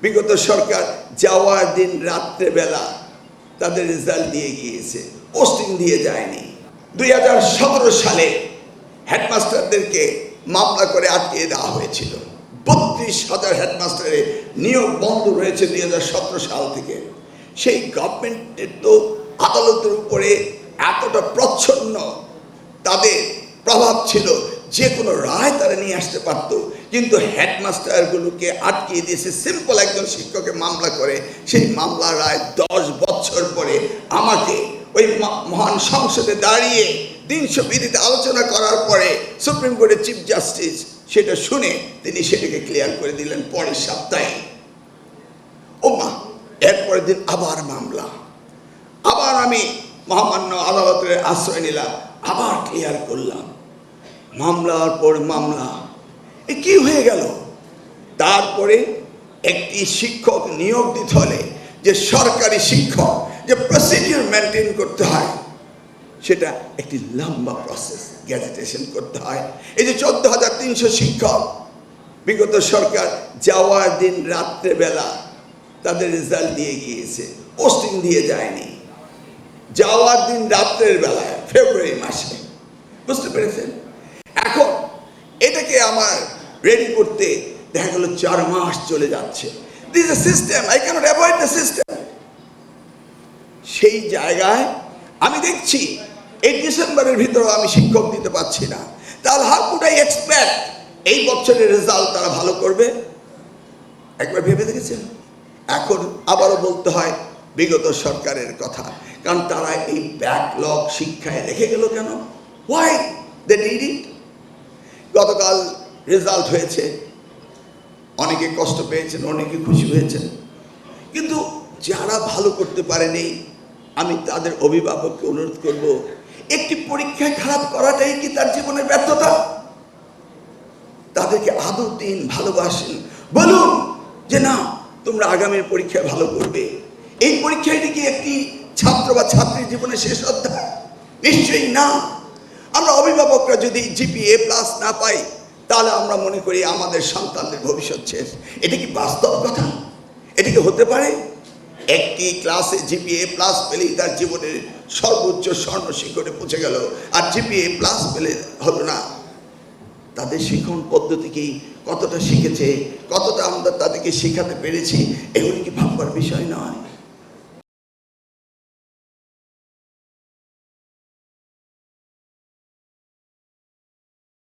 বিগত সরকার যাওয়ার দিন রাত্রেবেলা তাদের রেজাল্ট দিয়ে গিয়েছে, পোস্টিং দিয়ে যায়নি। 2017 সালে হেডমাস্টারদেরকে মামলা করে আটকিয়ে দেওয়া হয়েছিল। 32,000 হেডমাস্টারের নিয়োগ বন্ধ রয়েছে 2017 সাল থেকে। সেই গভর্নমেন্টের তো আদালতের উপরে এতটা প্রচ্ছন্ন তাদের প্রভাব ছিল, যে কোনো রায় তারা নিয়ে আসতে পারত, কিন্তু হেডমাস্টারগুলোকে আটকিয়ে দিয়েছে। সিম্পল একজন শিক্ষকের মামলা করে, সেই মামলার রায় 10 বছর পরে আমাকে ওই মহান সংসদে দাঁড়িয়ে 300 বিধিতে আলোচনা করার পরে সুপ্রিম কোর্টের চিফ জাস্টিস সেটা শুনে তিনি সেটাকে ক্লিয়ার করে দিলেন পরের সপ্তাহে। ওমা, এরপরের দিন আবার মামলা, আবার আমি মহামান্য আদালতের আশ্রয় নিলাম, আবার ক্লিয়ার করলাম। মামলার পর মামলা, এ কি হয়ে গেল? তারপরে একটি শিক্ষক নিয়োগ দিতে হলে যে সরকারি শিক্ষক যে প্রসিডিউর মেনটেন করতে হয়, সেটা একটি লম্বা প্রসেস, গ্যাজেটেশন করতে হয়। এই যে 14,300 শিক্ষক বিগত সরকার যাওয়ার দিন রাত্রেবেলা তাদের রেজাল্ট দিয়ে গিয়েছে, পোস্টিং দিয়ে যায়নি। যাওয়ার দিন রাত্রের বেলায় ফেব্রুয়ারি মাসে, বুঝতে পেরেছেন? এখন এটাকে আমার রেডি করতে দেখা গেল 4 মাস চলে যাচ্ছে। This a system, I cannot avoid the system. সেই জায়গায় আমি দেখছি এই ডিসেম্বরের ভিতরে আমি শিক্ষক দিতে পারছি না, তাহলে হাউ কুড আই এক্সপেক্ট এই বছরের রেজাল্ট তারা ভালো করবে? একবার ভেবে দেখেছেন? এখন আবারও বলতে হয় বিগত সরকারের কথা, কারণ তারা এই ব্যাকলগ শিক্ষায় রেখে গেল কেন? Why they did it? গতকাল রেজাল্ট হয়েছে, অনেকে কষ্ট পেয়েছেন, অনেকে খুশি হয়েছেন, কিন্তু যারা ভালো করতে পারেনি আমি তাদের অভিভাবককে অনুরোধ করব, একটি পরীক্ষায় খারাপ করাটাই কি তার জীবনের ব্যর্থতা? তাদেরকে আদর দিন, ভালোবাসেন, বলুন যে না, তোমরা আগামীর পরীক্ষায় ভালো করবে। এই পরীক্ষাটি কি একটি ছাত্র বা ছাত্রীর জীবনের শেষ অধ্যায়? নিশ্চয়ই না। আমরা অভিভাবকরা যদি জিপিএ প্লাস না পাই, তাহলে আমরা মনে করি আমাদের সন্তানদের ভবিষ্যৎ শেষ। এটা কি বাস্তব কথা? এটা কি হতে পারে? একটি ক্লাসে জিপিএ প্লাস পেলেই তার জীবনের সর্বোচ্চ স্বর্ণ শিখরে পৌঁছে গেল, আর জিপিএ প্লাস পেলে হলো না। তাদের শিক্ষণ পদ্ধতি কি, কতটা শিখেছে, কতটা আমরা তাদেরকে শেখাতে পেরেছি, এগুলি কি ভাববার বিষয় নয়?